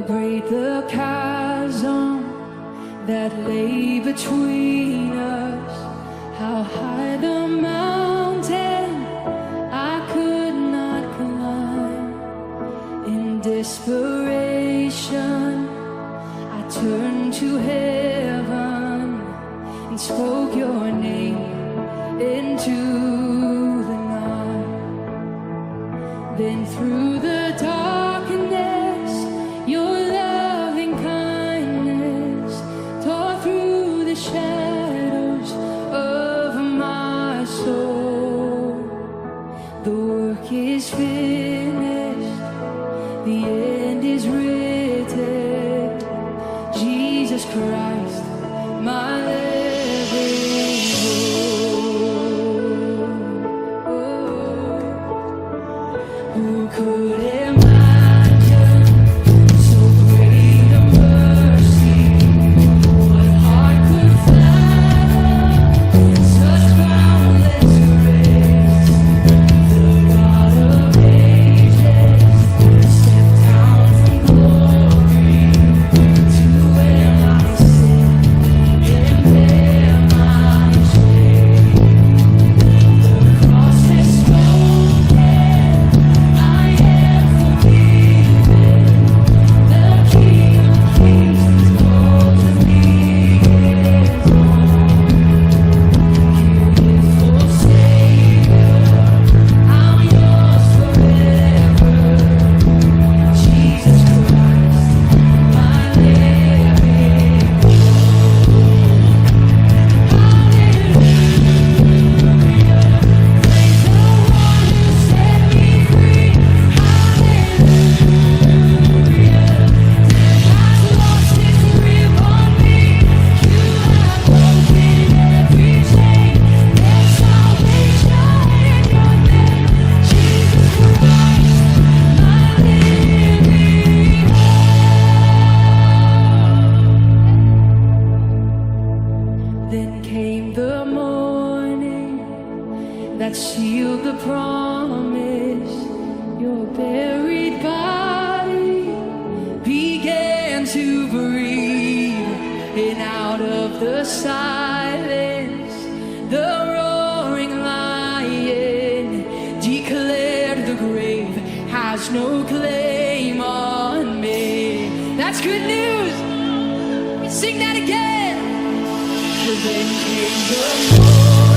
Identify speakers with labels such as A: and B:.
A: great the chasm that lay between us, how high the mountain I could not climb. In desperation, I turned to heaven and spoke your name into the night. Then through the darkness, your loving kindness tore through the shadows of my soul. The work is finished, the end is written. Jesus Christ, my living hope. Who could imagine so great a mercy? What heart could fathom such boundless grace? The God of ages stepped down from glory to wear my sin and bear my shame. The cross has spoken, I am forgiven. The King of Kings has called to be His own. Beautiful Savior, I'm yours forever. Jesus Christ, my living Then came the morning that sealed the promise. Your buried body began to breathe, and out of the silence, the roaring lion declared the grave has no claim on me. That's good news. Sing that again. Then came the morning